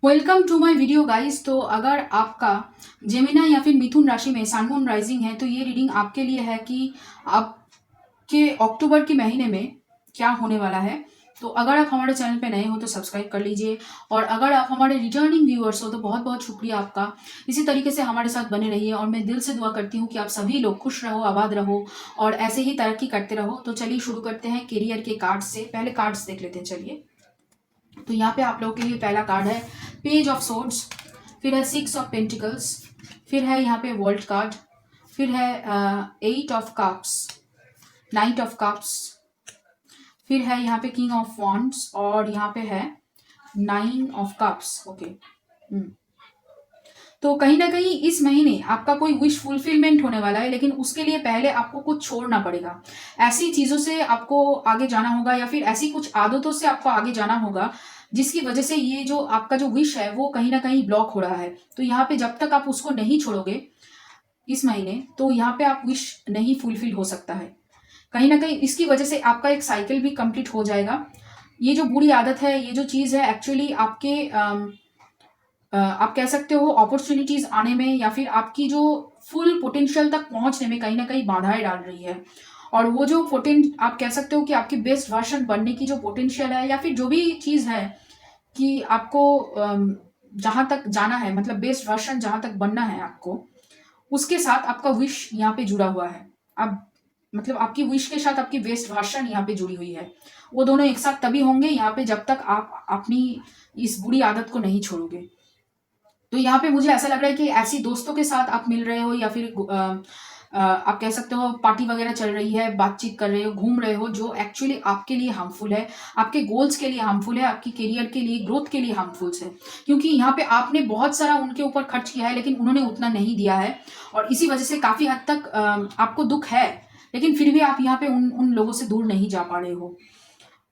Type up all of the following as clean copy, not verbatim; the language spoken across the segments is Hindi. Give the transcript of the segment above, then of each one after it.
Welcome to my video guys. तो अगर आपका जेमिना या फिर मिथुन राशि में सन मून राइजिंग है तो ये रीडिंग आपके लिए है कि आपके अक्टूबर के महीने में क्या होने वाला है। तो अगर आप हमारे चैनल पे नए हो तो सब्सक्राइब कर लीजिए, और अगर आप हमारे रिटर्निंग व्यूअर्स हो तो बहुत बहुत शुक्रिया आपका। इसी तरीके से हमारे साथ बने रहिए, और मैं दिल से दुआ करती हूँ कि आप सभी लोग खुश रहो, आबाद रहो और ऐसे ही तरक्की करते रहो। तो चलिए शुरू करते हैं करियर के कार्ड से। पहले कार्ड्स देख लेते हैं। चलिए, तो यहाँ पे आप लोगों के लिए पहला कार्ड है पेज ऑफ सोर्ड्स, फिर है सिक्स ऑफ पेंटिकल्स, फिर है यहाँ पे वर्ल्ड कार्ड, फिर है eight of cups, knight of cups, फिर है यहाँ पे किंग ऑफ वॉन्ड्स, और यहाँ पे है नाइन ऑफ कप्स। ओके। तो कहीं ना कहीं इस महीने आपका कोई विश फुलफिलमेंट होने वाला है, लेकिन उसके लिए पहले आपको कुछ छोड़ना पड़ेगा। ऐसी चीज़ों से आपको आगे जाना होगा, या फिर ऐसी कुछ आदतों से आपको आगे जाना होगा जिसकी वजह से ये जो आपका जो विश है वो कहीं ना कहीं ब्लॉक हो रहा है। तो यहाँ पे जब तक आप उसको नहीं छोड़ोगे इस महीने, तो यहाँ पे आप विश नहीं फुलफिल हो सकता है। कहीं ना कहीं इसकी वजह से आपका एक साइकिल भी कंप्लीट हो जाएगा। ये जो बुरी आदत है, ये जो चीज़ है, एक्चुअली आपके आप कह सकते हो अपॉर्चुनिटीज आने में या फिर आपकी जो फुल पोटेंशियल तक पहुंचने में कहीं ना कहीं बाधाएं डाल रही है। और वो जो आप कह सकते हो कि आपकी बेस्ट वर्जन बनने की जो पोटेंशियल है, या फिर जो भी चीज़ है कि आपको जहां तक जाना है, मतलब बेस्ट वर्जन जहां तक बनना है आपको, उसके साथ आपका विश यहाँ पे जुड़ा हुआ है। अब मतलब आपकी विश के साथ आपकी बेस्ट वर्जन यहाँ पे जुड़ी हुई है। वो दोनों एक साथ तभी होंगे यहाँ पे जब तक आप अपनी इस बुरी आदत को नहीं छोड़ोगे। तो यहाँ पे मुझे ऐसा लग रहा है कि ऐसी दोस्तों के साथ आप मिल रहे हो, या फिर आप कह सकते हो पार्टी वगैरह चल रही है, बातचीत कर रहे हो, घूम रहे हो, जो एक्चुअली आपके लिए हार्मफुल है, आपके गोल्स के लिए हार्मफुल है, आपकी करियर के लिए, ग्रोथ के लिए हार्मफुल है। क्योंकि यहाँ पे आपने बहुत सारा उनके ऊपर खर्च किया है, लेकिन उन्होंने उतना नहीं दिया है, और इसी वजह से काफ़ी हद तक आपको दुख है। लेकिन फिर भी आप यहाँ पे उन उन लोगों से दूर नहीं जा पा रहे हो,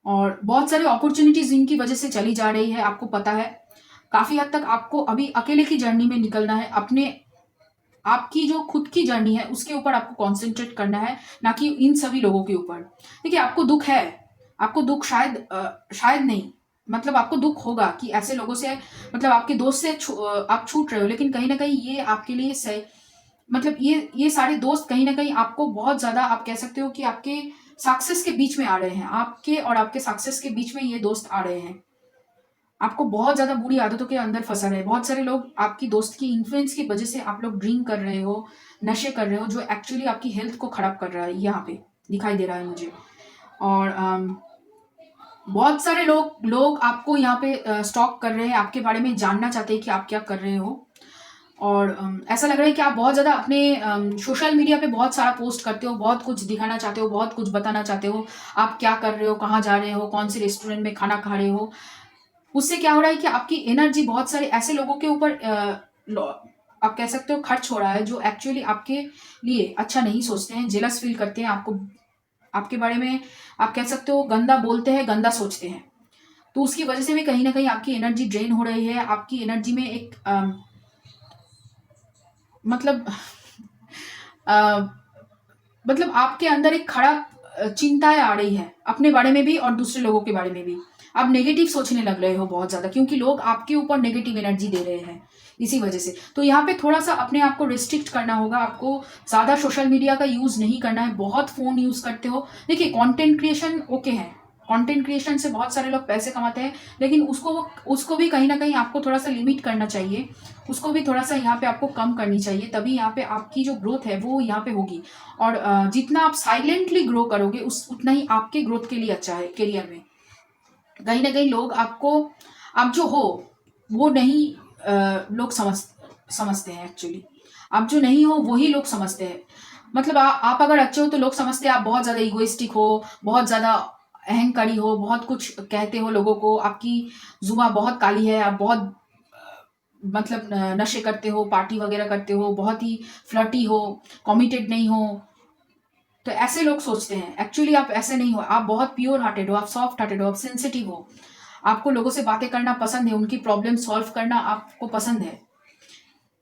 और बहुत सारी अपॉर्चुनिटीज इनकी वजह से चली जा रही है। आपको पता है काफी हद तक आपको अभी अकेले की जर्नी में निकलना है। अपने आपकी जो खुद की जर्नी है उसके ऊपर आपको कॉन्सेंट्रेट करना है, ना कि इन सभी लोगों के ऊपर। देखिए, आपको दुख है, आपको दुख शायद नहीं, मतलब आपको दुख होगा कि ऐसे लोगों से, मतलब आपके दोस्त से आप छूट रहे हो, लेकिन कहीं ना कहीं ये आपके लिए सही, मतलब ये सारे दोस्त कहीं ना कहीं आपको बहुत ज्यादा, आप कह सकते हो कि आपके सक्सेस के बीच में आ रहे हैं। आपके और आपके सक्सेस के बीच में ये दोस्त आ रहे हैं, आपको बहुत ज्यादा बुरी आदतों के अंदर फंसा रहे हैं। बहुत सारे लोग आपकी दोस्त की इन्फ्लुएंस की वजह से आप लोग ड्रिंक कर रहे हो, नशे कर रहे हो, जो एक्चुअली आपकी हेल्थ को खराब कर रहा है, यहाँ पे दिखाई दे रहा है मुझे। और बहुत सारे लोग आपको यहाँ पे स्टॉक कर रहे हैं, आपके बारे में जानना चाहते हैं कि आप क्या कर रहे हो। और ऐसा लग रहा है कि आप बहुत ज़्यादा अपने सोशल मीडिया पे बहुत सारा पोस्ट करते हो, बहुत कुछ दिखाना चाहते हो, बहुत कुछ बताना चाहते हो, आप क्या कर रहे हो, कहाँ जा रहे हो, कौन से रेस्टोरेंट में खाना खा रहे हो। उससे क्या हो रहा है कि आपकी एनर्जी बहुत सारे ऐसे लोगों के ऊपर आप कह सकते हो खर्च हो रहा है, जो एक्चुअली आपके लिए अच्छा नहीं सोचते हैं, जेलस फील करते हैं आपको, आपके बारे में आप कह सकते हो गंदा बोलते हैं, गंदा सोचते हैं। तो उसकी वजह से भी कहीं ना कहीं आपकी एनर्जी ड्रेन हो रही है। आपकी एनर्जी में एक मतलब अ, मतलब आपके अंदर एक खराब चिंताएं आ रही है, अपने बारे में भी और दूसरे लोगों के बारे में भी। आप नेगेटिव सोचने लग रहे हो बहुत ज्यादा, क्योंकि लोग आपके ऊपर नेगेटिव एनर्जी दे रहे हैं इसी वजह से। तो यहाँ पे थोड़ा सा अपने आप को रिस्ट्रिक्ट करना होगा। आपको ज्यादा सोशल मीडिया का यूज नहीं करना है। बहुत फोन यूज करते हो, देखिए कंटेंट क्रिएशन ओके है, कंटेंट क्रिएशन से बहुत सारे लोग पैसे कमाते हैं, लेकिन उसको भी कहीं ना कहीं आपको थोड़ा सा लिमिट करना चाहिए। उसको भी थोड़ा सा यहाँ पे आपको कम करनी चाहिए, तभी यहाँ पे आपकी जो ग्रोथ है वो यहाँ पे होगी। और जितना आप साइलेंटली ग्रो करोगे उतना ही आपके ग्रोथ के लिए अच्छा है करियर में। कहीं ना कहीं लोग आपको, आप जो हो वो नहीं लोग समझते हैं एक्चुअली। आप जो नहीं हो वही लोग समझते हैं। मतलब आप अगर अच्छे हो तो लोग समझते हैं आप बहुत ज़्यादा इगोइस्टिक हो, बहुत ज़्यादा अहंकारी हो, बहुत कुछ कहते हो लोगों को, आपकी जुबान बहुत काली है, आप बहुत मतलब नशे करते हो, पार्टी वगैरह करते हो, बहुत ही फ्लर्टी हो, कमिटेड नहीं हो। तो ऐसे लोग सोचते हैं, एक्चुअली आप ऐसे नहीं हो। आप बहुत प्योर हार्टेड हो, आप सॉफ्ट हार्टेड हो, आप सेंसिटिव हो, आपको लोगों से बातें करना पसंद है, उनकी प्रॉब्लम सॉल्व करना आपको पसंद है।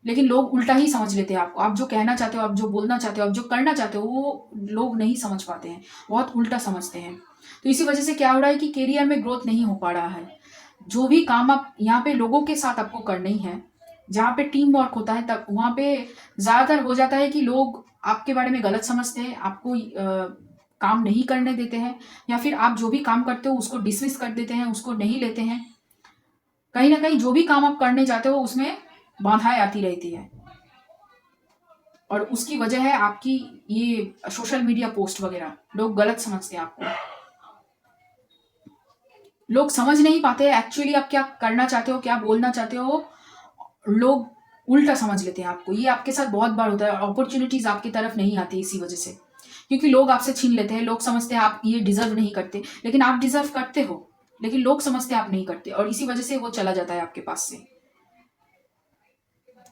लेकिन लोग उल्टा ही समझ लेते हैं आपको। आप जो कहना चाहते हो, आप जो बोलना चाहते हो, आप जो करना चाहते हो, वो लोग नहीं समझ पाते हैं, बहुत उल्टा समझते हैं। तो इसी वजह से क्या हो रहा है कि करियर में ग्रोथ नहीं हो पा रहा है। जो भी काम आप यहाँ पे लोगों के साथ आपको करनी है, जहाँ पे टीम वर्क होता है, तब वहाँ पे ज़्यादातर हो जाता है कि लोग आपके बारे में गलत समझते हैं, आपको काम नहीं करने देते हैं, या फिर आप जो भी काम करते हो उसको डिसमिस कर देते हैं, उसको नहीं लेते हैं। कहीं ना कहीं जो भी काम आप करने जाते हो उसमें बाधाएं आती रहती है, और उसकी वजह है आपकी ये सोशल मीडिया पोस्ट वगैरह। लोग गलत समझते हैं आपको, लोग समझ नहीं पाते एक्चुअली आप क्या करना चाहते हो, क्या बोलना चाहते हो। लोग उल्टा समझ लेते हैं आपको। ये आपके साथ बहुत बार होता है, अपॉर्चुनिटीज आपकी तरफ नहीं आती इसी वजह से, क्योंकि लोग आपसे छीन लेते हैं। लोग समझते हैं आप ये डिजर्व नहीं करते, लेकिन आप डिजर्व करते हो, लेकिन लोग समझते हैं आप नहीं करते, और इसी वजह से वो चला जाता है आपके पास से।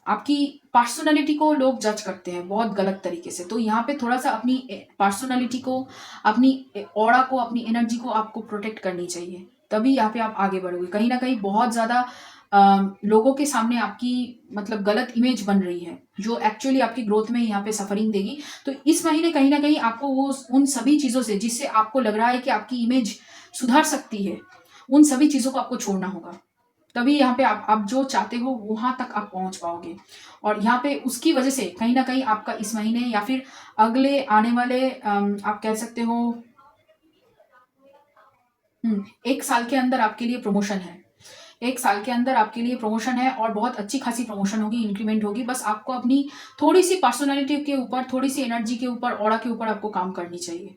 आपकी पर्सनालिटी को लोग जज करते हैं बहुत गलत तरीके से। तो यहाँ पे थोड़ा सा अपनी पर्सनालिटी को, अपनी ऑरा को, अपनी एनर्जी को आपको प्रोटेक्ट करनी चाहिए, तभी यहाँ पे आप आगे बढ़ोगे। कहीं ना कहीं बहुत ज़्यादा लोगों के सामने आपकी मतलब गलत इमेज बन रही है, जो एक्चुअली आपकी ग्रोथ में यहाँ पे सफरिंग देगी। तो इस महीने कहीं ना कहीं आपको वो उन सभी चीज़ों से, जिससे आपको लग रहा है कि आपकी इमेज सुधर सकती है, उन सभी चीज़ों को आपको छोड़ना होगा। तभी यहाँ पे आप जो चाहते हो वहां तक आप पहुंच पाओगे। और यहाँ पे उसकी वजह से कहीं ना कहीं आपका इस महीने या फिर अगले आने वाले आप कह सकते हो 1 साल के अंदर आपके लिए प्रमोशन है। 1 साल के अंदर आपके लिए प्रमोशन है, और बहुत अच्छी खासी प्रमोशन होगी, इंक्रीमेंट होगी। बस आपको अपनी थोड़ी सी पर्सनालिटी के ऊपर, थोड़ी सी एनर्जी के ऊपर, ऑरा के ऊपर आपको काम करनी चाहिए।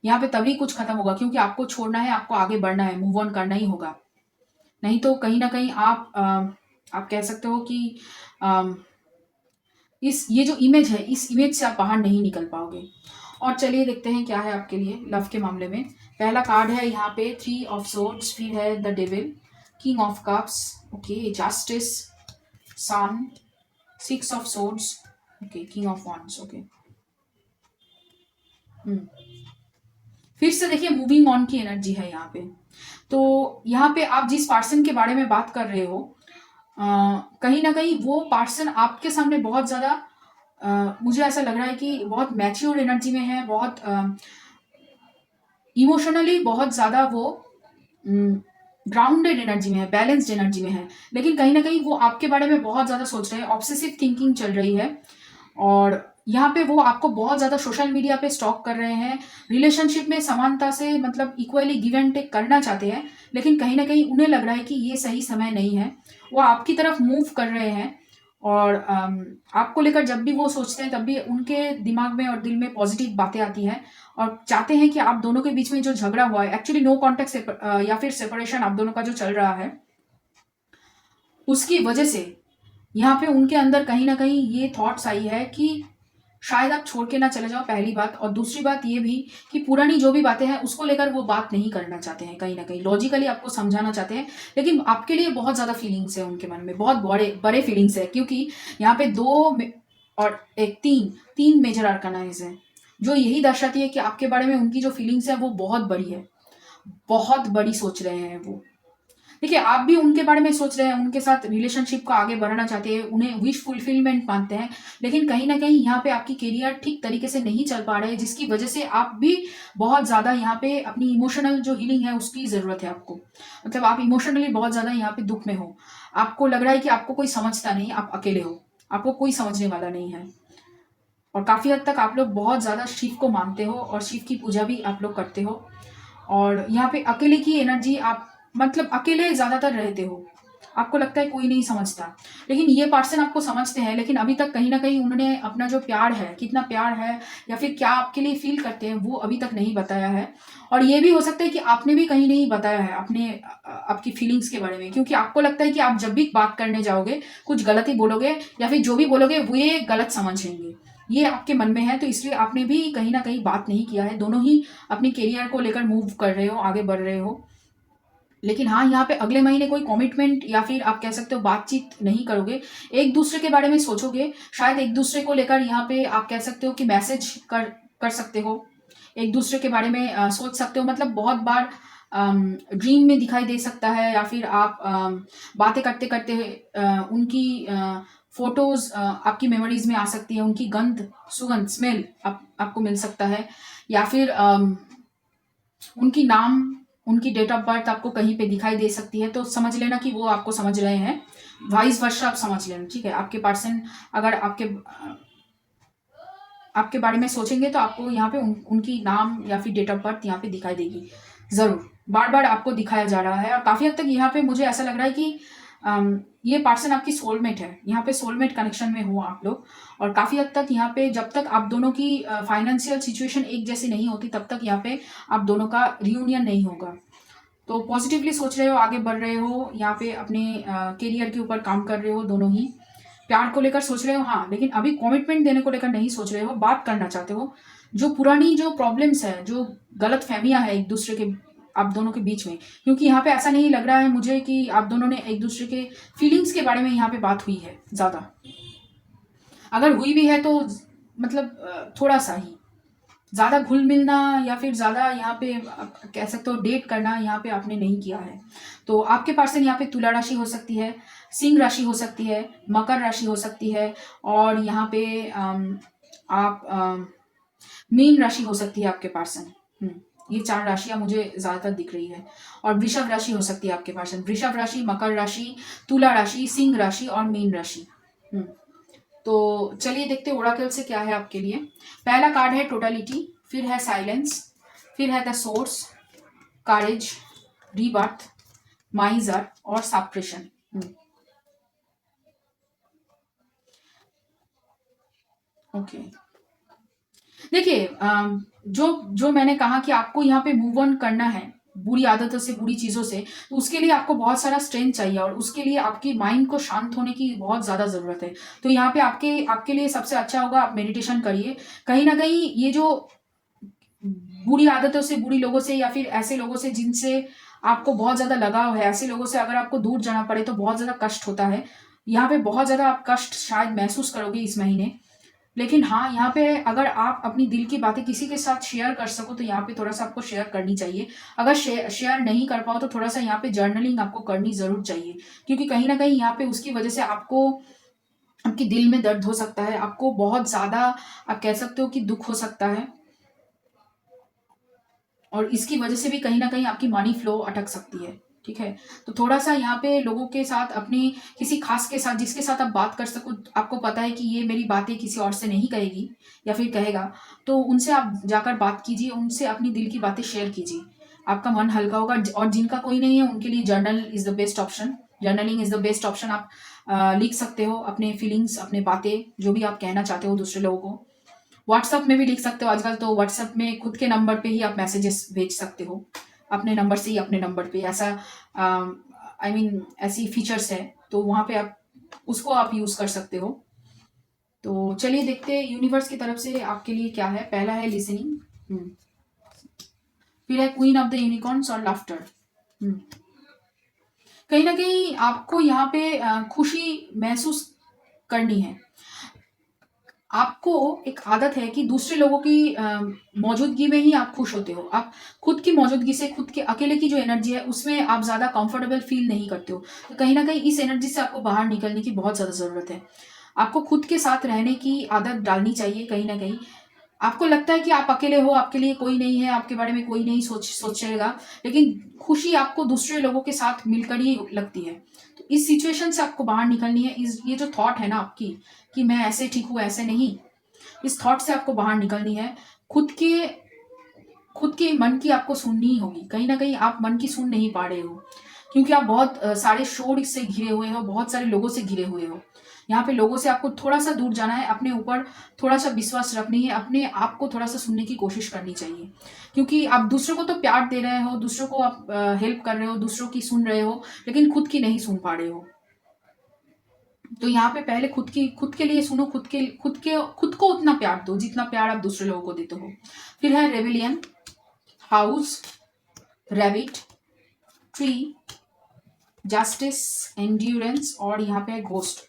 यहाँ पे तभी कुछ खत्म होगा, क्योंकि आपको छोड़ना है, आपको आगे बढ़ना है, मूव ऑन करना ही होगा। नहीं तो कहीं ना कहीं आप कह सकते हो कि अम, इस ये जो इमेज है, इस इमेज से आप बाहर नहीं निकल पाओगे। और चलिए देखते हैं क्या है आपके लिए लव के मामले में। पहला कार्ड है यहाँ पे 3 ऑफ सोर्ड्स, फिर है the devil, king of cups, okay, justice, sun, 6 of swords, okay, king of wands, okay. फिर से देखिए मूविंग ऑन की एनर्जी है यहाँ पे। तो यहाँ पे आप जिस पर्सन के बारे में बात कर रहे हो, कहीं ना कहीं वो पर्सन आपके सामने बहुत ज़्यादा मुझे ऐसा लग रहा है कि बहुत मैच्योर एनर्जी में है, बहुत इमोशनली बहुत ज़्यादा वो ग्राउंडेड एनर्जी में है, बैलेंस्ड एनर्जी में है। लेकिन कहीं ना कहीं वो आपके बारे में बहुत ज़्यादा सोच रहे हैं, ऑब्सेसिव थिंकिंग चल रही है, और यहाँ पे वो आपको बहुत ज़्यादा सोशल मीडिया पे स्टॉक कर रहे हैं। रिलेशनशिप में समानता से मतलब इक्वली गिव एंड टेक करना चाहते हैं, लेकिन कहीं ना कहीं उन्हें लग रहा है कि ये सही समय नहीं है। वो आपकी तरफ मूव कर रहे हैं, और आपको लेकर जब भी वो सोचते हैं तब भी उनके दिमाग में और दिल में पॉजिटिव बातें आती हैं, और चाहते हैं कि आप दोनों के बीच में जो झगड़ा हुआ है, एक्चुअली नो कॉन्टेक्ट या फिर सेपरेशन आप दोनों का जो चल रहा है, उसकी वजह से यहाँ पे उनके अंदर कहीं ना कहीं ये थॉट्स आई है कि शायद आप छोड़ के ना चले जाओ, पहली बात। और दूसरी बात ये भी कि पुरानी जो भी बातें हैं उसको लेकर वो बात नहीं करना चाहते हैं, कहीं ना कहीं लॉजिकली आपको समझाना चाहते हैं, लेकिन आपके लिए बहुत ज़्यादा फीलिंग्स है उनके मन में, बहुत बड़े बड़े फीलिंग्स है। क्योंकि यहाँ पे 2 और 1 तीन मेजर आर्कनाइज है, जो यही दर्शाती है कि आपके बारे में उनकी जो फीलिंग्स है वो बहुत बड़ी है, बहुत बड़ी सोच रहे हैं वो। देखिए आप भी उनके बारे में सोच रहे हैं, उनके साथ रिलेशनशिप को आगे बढ़ाना चाहते हैं, उन्हें विश फुलफिलमेंट मानते हैं, लेकिन कहीं ना कहीं यहाँ पे आपकी करियर ठीक तरीके से नहीं चल पा रहे हैं, जिसकी वजह से आप भी बहुत ज़्यादा यहाँ पे अपनी इमोशनल जो हीलिंग है उसकी ज़रूरत है आपको। मतलब आप इमोशनली बहुत ज़्यादा यहाँ पे दुख में हो, आपको लग रहा है कि आपको कोई समझता नहीं, आप अकेले हो, आपको कोई समझने वाला नहीं है। और काफ़ी हद तक आप लोग बहुत ज़्यादा शिव को मानते हो, और शिव की पूजा भी आप लोग करते हो, और यहाँ पे अकेले की एनर्जी, आप मतलब अकेले ज़्यादातर रहते हो, आपको लगता है कोई नहीं समझता। लेकिन ये पर्सन आपको समझते हैं, लेकिन अभी तक कहीं ना कहीं उन्होंने अपना जो प्यार है, कितना प्यार है या फिर क्या आपके लिए फील करते हैं, वो अभी तक नहीं बताया है। और ये भी हो सकता है कि आपने भी कहीं नहीं बताया है अपने आपकी फीलिंग्स के बारे में, क्योंकि आपको लगता है कि आप जब भी बात करने जाओगे कुछ गलत ही बोलोगे, या फिर जो भी बोलोगे वो ये गलत समझेंगे, ये आपके मन में है। तो इसलिए आपने भी कहीं ना कहीं बात नहीं किया है। दोनों ही अपनी करियर को लेकर मूव कर रहे हो, आगे बढ़ रहे हो। लेकिन हाँ, यहाँ पे अगले महीने कोई कमिटमेंट या फिर आप कह सकते हो बातचीत नहीं करोगे, एक दूसरे के बारे में सोचोगे। शायद एक दूसरे को लेकर यहाँ पे आप कह सकते हो कि मैसेज कर सकते हो, एक दूसरे के बारे में सोच सकते हो। मतलब बहुत बार ड्रीम में दिखाई दे सकता है, या फिर आप बातें करते करते उनकी फोटोज आपकी मेमोरीज में आ सकती है, उनकी सुगंध, स्मेल आपको मिल सकता है, या फिर उनकी नाम उनकी डेट ऑफ बर्थ आपको कहीं पे दिखाई दे सकती है, तो समझ लेना कि वो आपको समझ रहे हैं, वाइस वर्षा आप समझ लेना, ठीक है। आपके पर्सन अगर आपके बारे में सोचेंगे तो आपको यहाँ पे उनकी नाम या फिर डेट ऑफ बर्थ यहाँ पे दिखाई देगी ज़रूर, बार बार आपको दिखाया जा रहा है। और काफ़ी हद तक यहाँ पे मुझे ऐसा लग रहा है कि ये पर्सन आपकी सोलमेट है, यहाँ पे सोलमेट कनेक्शन में हो आप लोग। और काफ़ी हद तक यहाँ पे जब तक आप दोनों की फाइनेंशियल सिचुएशन एक जैसी नहीं होती तब तक यहाँ पे आप दोनों का रियूनियन नहीं होगा। तो पॉजिटिवली सोच रहे हो, आगे बढ़ रहे हो, यहाँ पे अपने करियर के ऊपर काम कर रहे हो दोनों ही। प्यार को लेकर सोच रहे हो, हाँ, लेकिन अभी कमिटमेंट देने को लेकर नहीं सोच रहे हो, बात करना चाहते हो। जो पुरानी जो प्रॉब्लम्स है, जो गलत फहमियाँ है एक दूसरे के आप दोनों के बीच में, क्योंकि यहाँ पे ऐसा नहीं लग रहा है मुझे कि आप दोनों ने एक दूसरे के फीलिंग्स के बारे में यहाँ पे बात हुई है ज़्यादा। अगर हुई भी है तो मतलब थोड़ा सा ही, ज़्यादा घुल मिलना या फिर ज़्यादा यहाँ पे आप कह सकते हो डेट करना यहाँ पे आपने नहीं किया है। तो आपके पर्सन यहाँ पे तुला राशि हो सकती है, सिंह राशि हो सकती है, मकर राशि हो सकती है, और यहाँ पे आप मीन राशि हो सकती है आपके पर्सन। ये 4 राशियाँ मुझे ज़्यादातर दिख रही है। और वृषभ राशि हो सकती है आपके पर्सन, वृषभ राशि, मकर राशि, तुला राशि, सिंह राशि और मीन राशि। तो चलिए देखते हैं ओराकल से क्या है आपके लिए। पहला कार्ड है टोटलिटी, फिर है साइलेंस, फिर है द सोर्स, करेज, रीबर्थ, माइजर और सप्रेशन। ओके, देखिए जो जो मैंने कहा कि आपको यहाँ पे मूव ऑन करना है बुरी आदतों से, बुरी चीज़ों से, तो उसके लिए आपको बहुत सारा स्ट्रेंथ चाहिए और उसके लिए आपकी माइंड को शांत होने की बहुत ज़्यादा ज़रूरत है। तो यहाँ पे आपके लिए सबसे अच्छा होगा आप मेडिटेशन करिए। कहीं ना कहीं ये जो बुरी आदतों से, बुरी लोगों से या फिर ऐसे लोगों से जिनसे आपको बहुत ज़्यादा लगाव है, ऐसे लोगों से अगर आपको दूर जाना पड़े तो बहुत ज़्यादा कष्ट होता है। यहाँ पे बहुत ज़्यादा आप कष्ट शायद महसूस करोगे इस महीने। लेकिन हाँ, यहाँ पे अगर आप अपनी दिल की बातें किसी के साथ शेयर कर सको तो यहाँ पे थोड़ा सा आपको शेयर करनी चाहिए। अगर शेयर नहीं कर पाओ तो थोड़ा सा यहाँ पे जर्नलिंग आपको करनी ज़रूर चाहिए, क्योंकि कहीं ना कहीं यहाँ पे उसकी वजह से आपको आपके दिल में दर्द हो सकता है, आपको बहुत ज़्यादा आप कह सकते हो कि दुख हो सकता है, और इसकी वजह से भी कहीं ना कहीं आपकी मनी फ्लो अटक सकती है। ठीक है, तो थोड़ा सा यहाँ पे लोगों के साथ, अपनी किसी खास के साथ जिसके साथ आप बात कर सको, आपको पता है कि ये मेरी बातें किसी और से नहीं कहेगी या फिर कहेगा, तो उनसे आप जाकर बात कीजिए, उनसे अपनी दिल की बातें शेयर कीजिए, आपका मन हल्का होगा। और जिनका कोई नहीं है उनके लिए journal is the best option, journaling is the best option. आप लिख सकते हो अपने फीलिंग्स, अपने बातें, जो भी आप कहना चाहते हो दूसरे लोगों को। व्हाट्सएप में भी लिख सकते हो, आजकल तो व्हाट्सएप में खुद के नंबर पे ही आप मैसेजेस भेज सकते हो, अपने नंबर से ही अपने नंबर पे, ऐसा आई मीन ऐसी फीचर्स है, तो वहाँ पे आप उसको आप यूज़ कर सकते हो। तो चलिए देखते हैं यूनिवर्स की तरफ से आपके लिए क्या है। पहला है लिसनिंग, फिर है क्वीन ऑफ द यूनिकॉर्न्स और लाफ्टर। कहीं ना कहीं आपको यहाँ पे खुशी महसूस करनी है। आपको एक आदत है कि दूसरे लोगों की मौजूदगी में ही आप खुश होते हो। आप खुद की मौजूदगी से, खुद के अकेले की जो एनर्जी है उसमें आप ज़्यादा कंफर्टेबल फील नहीं करते हो। तो कहीं ना कहीं इस एनर्जी से आपको बाहर निकलने की बहुत ज़्यादा ज़रूरत है। आपको खुद के साथ रहने की आदत डालनी चाहिए। कहीं ना कहीं आपको लगता है कि आप अकेले हो, आपके लिए कोई नहीं है, आपके बारे में कोई नहीं सोचेगा, लेकिन खुशी आपको दूसरे लोगों के साथ मिलकर ही लगती है। तो इस सिचुएशन से आपको बाहर निकलनी है। ये जो थॉट है ना आपकी कि मैं ऐसे ठीक हूँ, ऐसे नहीं, इस थॉट से आपको बाहर निकलनी है। खुद के मन की आपको सुननी होगी। कहीं ना कहीं आप मन की सुन नहीं पा रहे हो, क्योंकि आप बहुत सारे शोर से घिरे हुए हो, बहुत सारे लोगों से घिरे हुए हो। यहाँ पे लोगों से आपको थोड़ा सा दूर जाना है, अपने ऊपर थोड़ा सा विश्वास रखनी है, अपने आप को थोड़ा सा सुनने की कोशिश करनी चाहिए। क्योंकि आप दूसरों को तो प्यार दे रहे हो, दूसरों को आप हेल्प कर रहे हो, दूसरों की सुन रहे हो, लेकिन खुद की नहीं सुन पा रहे हो। तो यहाँ पे पहले खुद के लिए सुनो, खुद को उतना प्यार दो जितना प्यार आप दूसरे लोगों को देते हो। फिर है rebellion, house, rabbit, tree, justice, endurance और यहाँ पे है घोस्ट।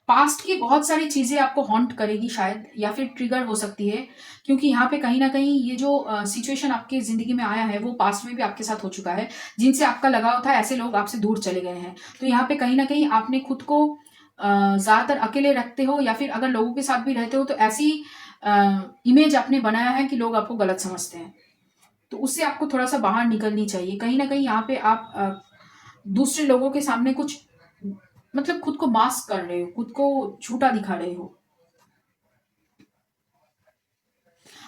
पास्ट की बहुत सारी चीजें आपको हॉन्ट करेगी शायद, या फिर ट्रिगर हो सकती है, क्योंकि यहाँ पे कहीं ना कहीं ये जो सिचुएशन आपके जिंदगी में आया है वो पास्ट में भी आपके साथ हो चुका है। जिनसे आपका लगाव था ऐसे लोग आपसे दूर चले गए हैं। तो यहाँ पे कहीं ना कहीं आपने खुद को ज्यादातर अकेले रखते हो, या फिर अगर लोगों के साथ भी रहते हो तो ऐसी इमेज आपने बनाया है कि लोग आपको गलत समझते हैं। तो उससे आपको थोड़ा सा बाहर निकलनी चाहिए। कहीं ना कहीं यहाँ पे आप दूसरे लोगों के सामने कुछ मतलब खुद को मास्क कर रहे हो, खुद को झूठा दिखा रहे हो।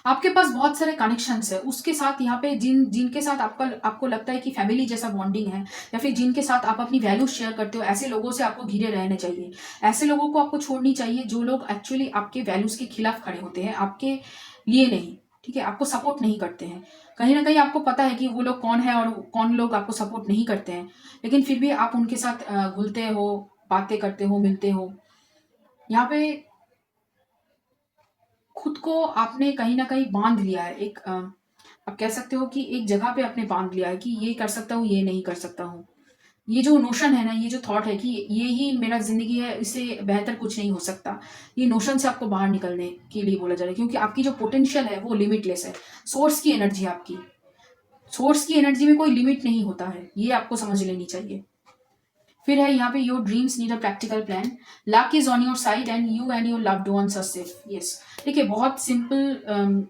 आपके पास बहुत सारे कनेक्शंस है, उसके साथ यहाँ पे जिनके साथ आपका आपको लगता है कि फैमिली जैसा बॉन्डिंग है, या फिर जिनके साथ आप अपनी वैल्यूज शेयर करते हो, ऐसे लोगों से आपको घिरे रहने चाहिए। ऐसे लोगों को आपको छोड़नी चाहिए जो लोग एक्चुअली आपके वैल्यूज के खिलाफ खड़े होते हैं, आपके लिए नहीं। ठीक है, आपको सपोर्ट नहीं करते हैं। कहीं ना कहीं आपको पता है कि वो लोग कौन है और कौन लोग आपको सपोर्ट नहीं करते हैं, लेकिन फिर भी आप उनके साथ घुलते हो, बातें करते हो, मिलते हो। यहाँ पे खुद को आपने कहीं न कहीं बाँध लिया है, एक आप कह सकते हो कि एक जगह पे आपने बाँध लिया है कि ये कर सकता हूँ, ये नहीं कर सकता हूँ। ये जो नोशन है ना, ये जो थॉट है कि ये ही मेरा ज़िंदगी है, इससे बेहतर कुछ नहीं हो सकता। ये नोशन से आपको बाहर निकलने के लिए बोला जा रहा है, क्योंकि आपकी जो पोटेंशियल है वो लिमिटलेस है। सोर्स की एनर्जी है आपकी। सोर्स की एनर्जी में कोई लिमिट नहीं होता है, ये आपको समझ लेनी चाहिए। फिर है यहाँ पे your dreams need a practical plan, luck is on your side and your loved ones are safe. Yes, देखिए बहुत सिंपल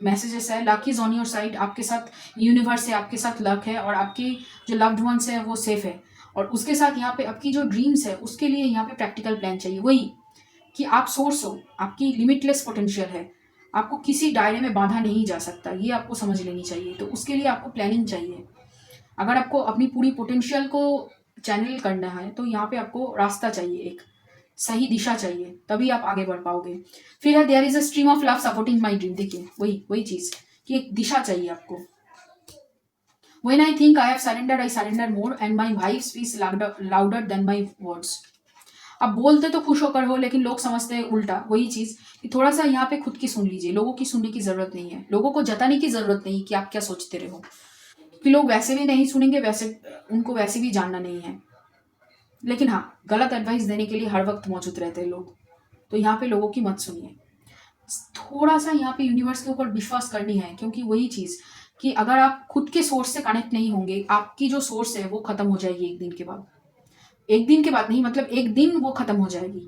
मैसेजेस है। Luck is on your side, आपके साथ यूनिवर्स है, आपके साथ लक है, और आपके जो लव्ड वंस है वो सेफ है। और उसके साथ यहाँ पे आपकी जो ड्रीम्स है उसके लिए यहाँ पे प्रैक्टिकल प्लान चाहिए। वही कि आप सोर्स हो, आपकी लिमिटलेस पोटेंशियल है, आपको किसी दायरे में बांधा नहीं जा सकता, ये आपको समझ लेनी चाहिए। तो उसके लिए आपको प्लानिंग चाहिए। अगर आपको अपनी पूरी पोटेंशियल को चैनल करना है तो यहाँ पे आपको रास्ता चाहिए, एक सही दिशा चाहिए, तभी आप आगे बढ़ पाओगे। फिर है there is a stream of love supporting my dream. देखिए वही वही चीज कि एक दिशा चाहिए आपको। When I think I have surrendered I surrender more and my wife speaks louder than my words. अब बोलते तो खुश होकर हो, लेकिन लोग समझते हैं उल्टा। वही चीज कि थोड़ा सा यहाँ पे खुद की सुन लीजिए, लोगों की सुनने की जरूरत नहीं है, लोगों को जताने की जरूरत नहीं कि आप क्या सोचते रहो, कि लोग वैसे भी नहीं सुनेंगे, वैसे उनको वैसे भी जानना नहीं है। लेकिन हाँ, गलत एडवाइस देने के लिए हर वक्त मौजूद रहते हैं लोग, तो यहाँ पे लोगों की मत सुनिए। थोड़ा सा यहाँ पे यूनिवर्स के ऊपर विश्वास करनी है, क्योंकि वही चीज कि अगर आप खुद के सोर्स से कनेक्ट नहीं होंगे, आपकी जो सोर्स है वो खत्म हो जाएगी एक दिन के बाद। एक दिन के बाद नहीं, मतलब एक दिन वो खत्म हो जाएगी।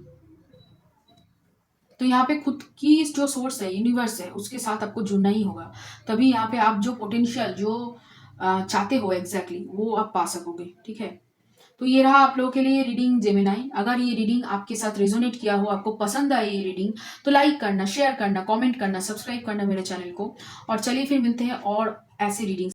तो यहाँ पे खुद की जो सोर्स है, यूनिवर्स है, उसके साथ आपको जुड़ना ही होगा। तभी यहाँ पे आप जो पोटेंशियल जो चाहते हो एग्जैक्टली वो आप पा सकोगे। ठीक है, तो ये रहा आप लोगों के लिए रीडिंग जेमिनाई। अगर ये रीडिंग आपके साथ रेजोनेट किया हो, आपको पसंद आई ये रीडिंग, तो लाइक करना, शेयर करना, कमेंट करना, सब्सक्राइब करना मेरे चैनल को। और चलिए फिर मिलते हैं और ऐसे रीडिंग